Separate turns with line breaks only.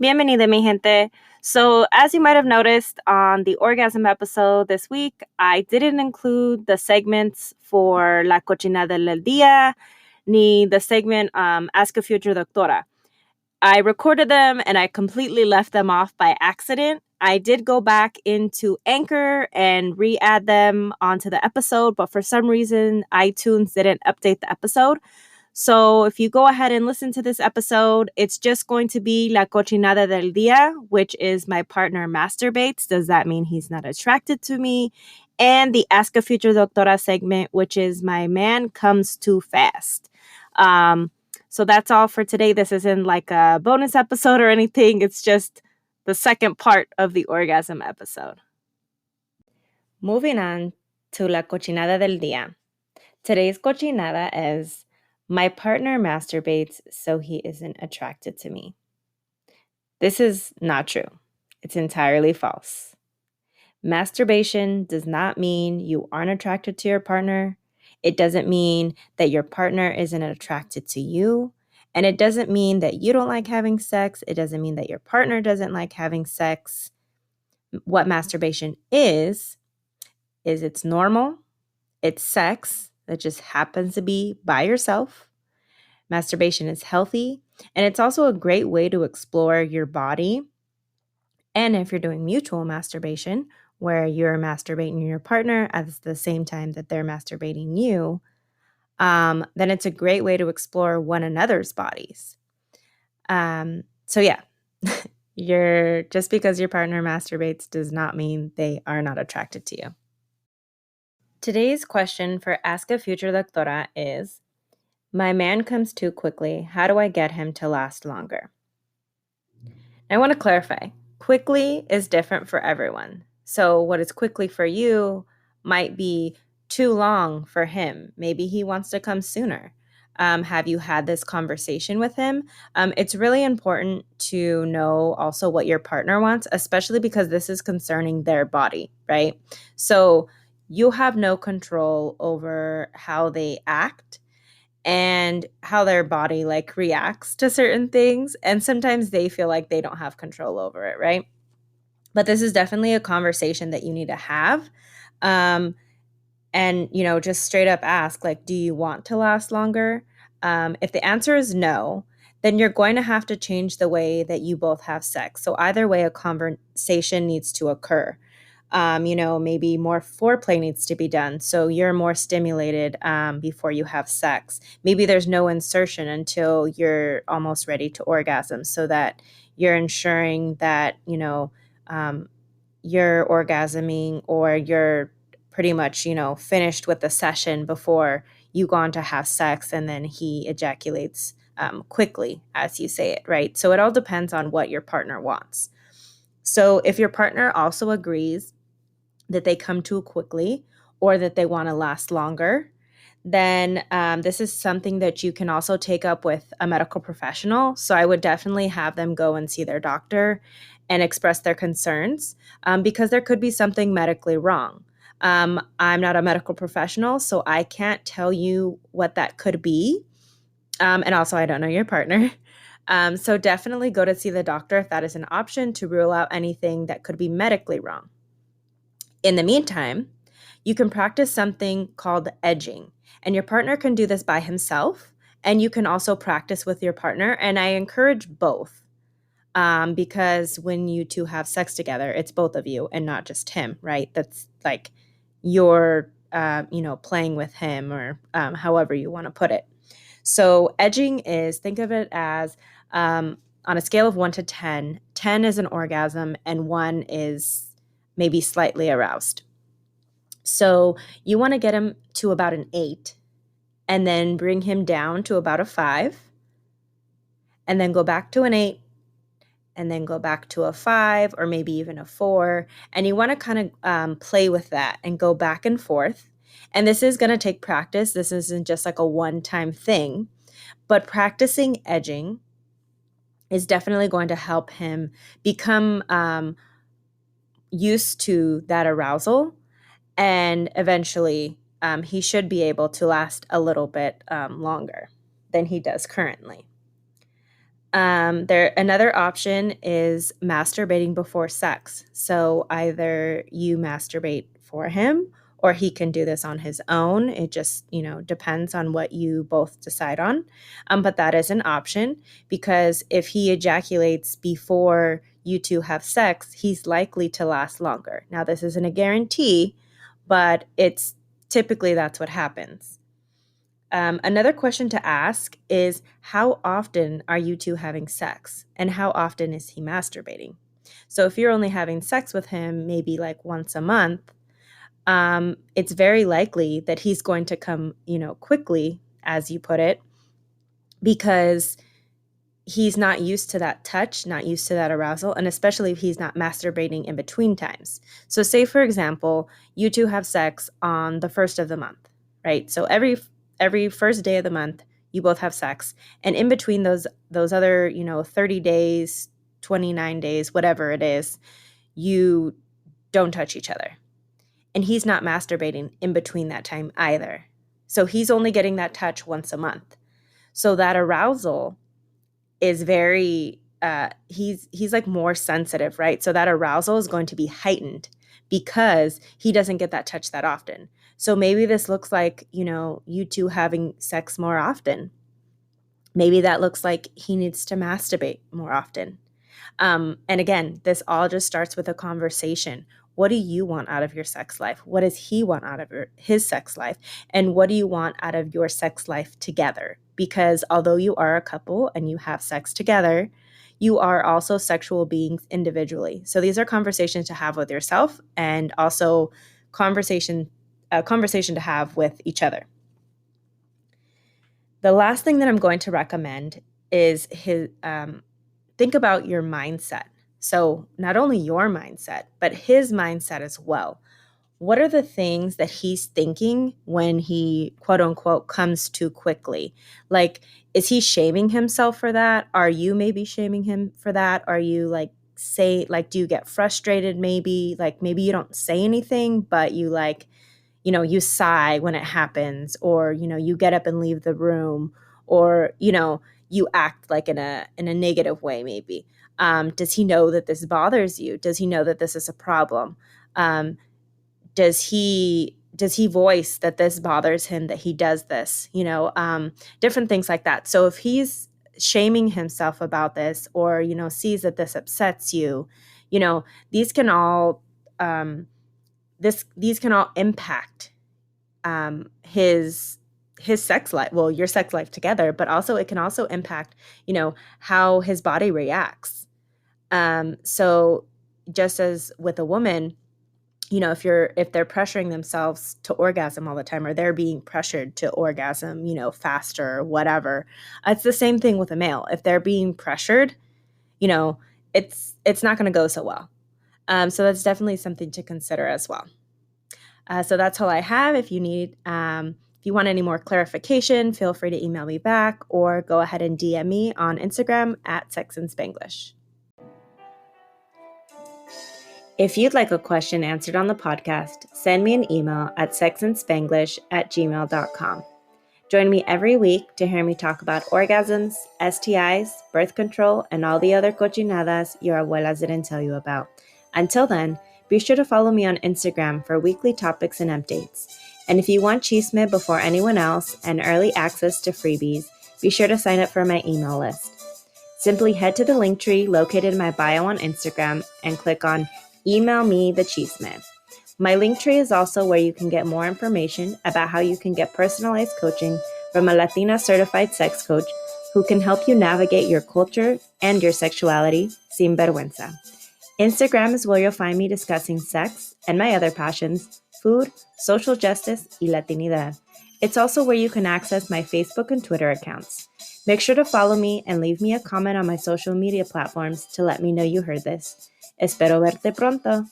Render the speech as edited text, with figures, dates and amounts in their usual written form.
Bienvenida, mi gente. So, as you might have noticed on the orgasm episode this week, I didn't include the segments for La Cochinada del Día, ni the segment Ask a Future Doctora. I recorded them and I completely left them off by accident. I did go back into Anchor and re-add them onto the episode, but for some reason, iTunes didn't update the episode. So if you go ahead and listen to this episode, it's just going to be La Cochinada del Día, which is my partner Masturbates. Does that mean he's not attracted to me? And the Ask a Future Doctora segment, which is my man comes too fast. So that's all for today. This isn't like a bonus episode or anything. It's just the second part of the orgasm episode. Moving on to La Cochinada del Día. Today's cochinada is my partner masturbates so he isn't attracted to me. This is not true. It's entirely false. Masturbation does not mean you aren't attracted to your partner. It doesn't mean that your partner isn't attracted to you. And it doesn't mean that you don't like having sex. It doesn't mean that your partner doesn't like having sex. What masturbation is it's normal. It's sex that just happens to be by yourself. Masturbation is healthy, and it's also a great way to explore your body. And if you're doing mutual masturbation, where you're masturbating your partner at the same time that they're masturbating you, then it's a great way to explore one another's bodies. So yeah, just because your partner masturbates does not mean they are not attracted to you. Today's question for Ask a Future Doctora is, my man comes too quickly. How do I get him to last longer? I want to clarify. Quickly is different for everyone. So what is quickly for you might be too long for him. Maybe he wants to come sooner. Have you had this conversation with him? It's really important to know also what your partner wants, especially because this is concerning their body, right? So you have no control over how they act and how their body reacts to certain things. And sometimes they feel like they don't have control over it, right? But this is definitely a conversation that you need to have. And, just straight up ask, do you want to last longer? If the answer is no, then you're going to have to change the way that you both have sex. So either way, a conversation needs to occur. Maybe more foreplay needs to be done. So you're more stimulated before you have sex. Maybe there's no insertion until you're almost ready to orgasm so that you're ensuring that, you're orgasming or you're pretty much, finished with the session before you go on to have sex and then he ejaculates quickly, as you say it, right? So it all depends on what your partner wants. So if your partner also agrees that they come too quickly or that they want to last longer, then this is something that you can also take up with a medical professional. So I would definitely have them go and see their doctor and express their concerns because there could be something medically wrong. I'm not a medical professional, so I can't tell you what that could be. And also, I don't know your partner. So definitely go to see the doctor if that is an option to rule out anything that could be medically wrong. In the meantime, you can practice something called edging, and your partner can do this by himself, and you can also practice with your partner. And I encourage both because when you two have sex together, it's both of you and not just him, right? That's like you're, playing with him or however you want to put it. So edging is, think of it as on a scale of 1 to 10, 10 is an orgasm and 1 is maybe slightly aroused. So you want to get him to about an 8 and then bring him down to about a 5 and then go back to an 8 and then go back to a 5 or maybe even a 4. And you want to kind of play with that and go back and forth. And this is going to take practice. This isn't just like a one-time thing, but practicing edging is definitely going to help him become used to that arousal. And eventually, he should be able to last a little bit longer than he does currently. Another option is masturbating before sex. So either you masturbate for him or he can do this on his own. It just, depends on what you both decide on. But that is an option because if he ejaculates before you two have sex, he's likely to last longer. Now, this isn't a guarantee, but it's typically that's what happens. Another question to ask is how often are you two having sex and how often is he masturbating? So if you're only having sex with him maybe like once a month, it's very likely that he's going to come, quickly, as you put it, because he's not used to that touch, not used to that arousal, and especially if he's not masturbating in between times. So say, for example, you two have sex on the first of the month, right? So every first day of the month, you both have sex. And in between those other, 30 days, 29 days, whatever it is, you don't touch each other. And he's not masturbating in between that time either. So he's only getting that touch once a month. So that arousal is very he's like more sensitive, right? So that arousal is going to be heightened because he doesn't get that touch that often. So maybe this looks like, you two having sex more often. Maybe that looks like he needs to masturbate more often. And again, this all just starts with a conversation. What do you want out of your sex life? What does he want out of his sex life? And what do you want out of your sex life together? Because although you are a couple and you have sex together, you are also sexual beings individually. So these are conversations to have with yourself and also conversation to have with each other. The last thing that I'm going to recommend is think about your mindset. So not only your mindset, but his mindset as well. What are the things that he's thinking when he, quote unquote, comes too quickly? Like, is he shaming himself for that? Are you maybe shaming him for that? Are you do you get frustrated maybe? Like maybe you don't say anything, but you you sigh when it happens, or, you get up and leave the room, or, you act like in a negative way maybe. Does he know that this bothers you? Does he know that this is a problem? Does he voice that this bothers him, that he does this, different things like that. So if he's shaming himself about this, or, sees that this upsets you, these can all these can all impact his sex life, well, your sex life together, but also it can also impact, how his body reacts. So just as with a woman, if they're pressuring themselves to orgasm all the time, or they're being pressured to orgasm, faster or whatever, it's the same thing with a male. If they're being pressured, it's not going to go so well. So that's definitely something to consider as well. So that's all I have. If you want any more clarification, feel free to email me back or go ahead and DM me on Instagram at Sex and Spanglish. If you'd like a question answered on the podcast, send me an email at sexandspanglish@gmail.com. Join me every week to hear me talk about orgasms, STIs, birth control, and all the other cochinadas your abuelas didn't tell you about. Until then, be sure to follow me on Instagram for weekly topics and updates. And if you want chisme before anyone else and early access to freebies, be sure to sign up for my email list. Simply head to the link tree located in my bio on Instagram and click on Email Me the Chisme. My link tree is also where you can get more information about how you can get personalized coaching from a Latina certified sex coach who can help you navigate your culture and your sexuality sin vergüenza. Instagram is where you'll find me discussing sex and my other passions, food, social justice, y Latinidad. It's also where you can access my Facebook and Twitter accounts. Make sure to follow me and leave me a comment on my social media platforms to let me know you heard this. Espero verte pronto.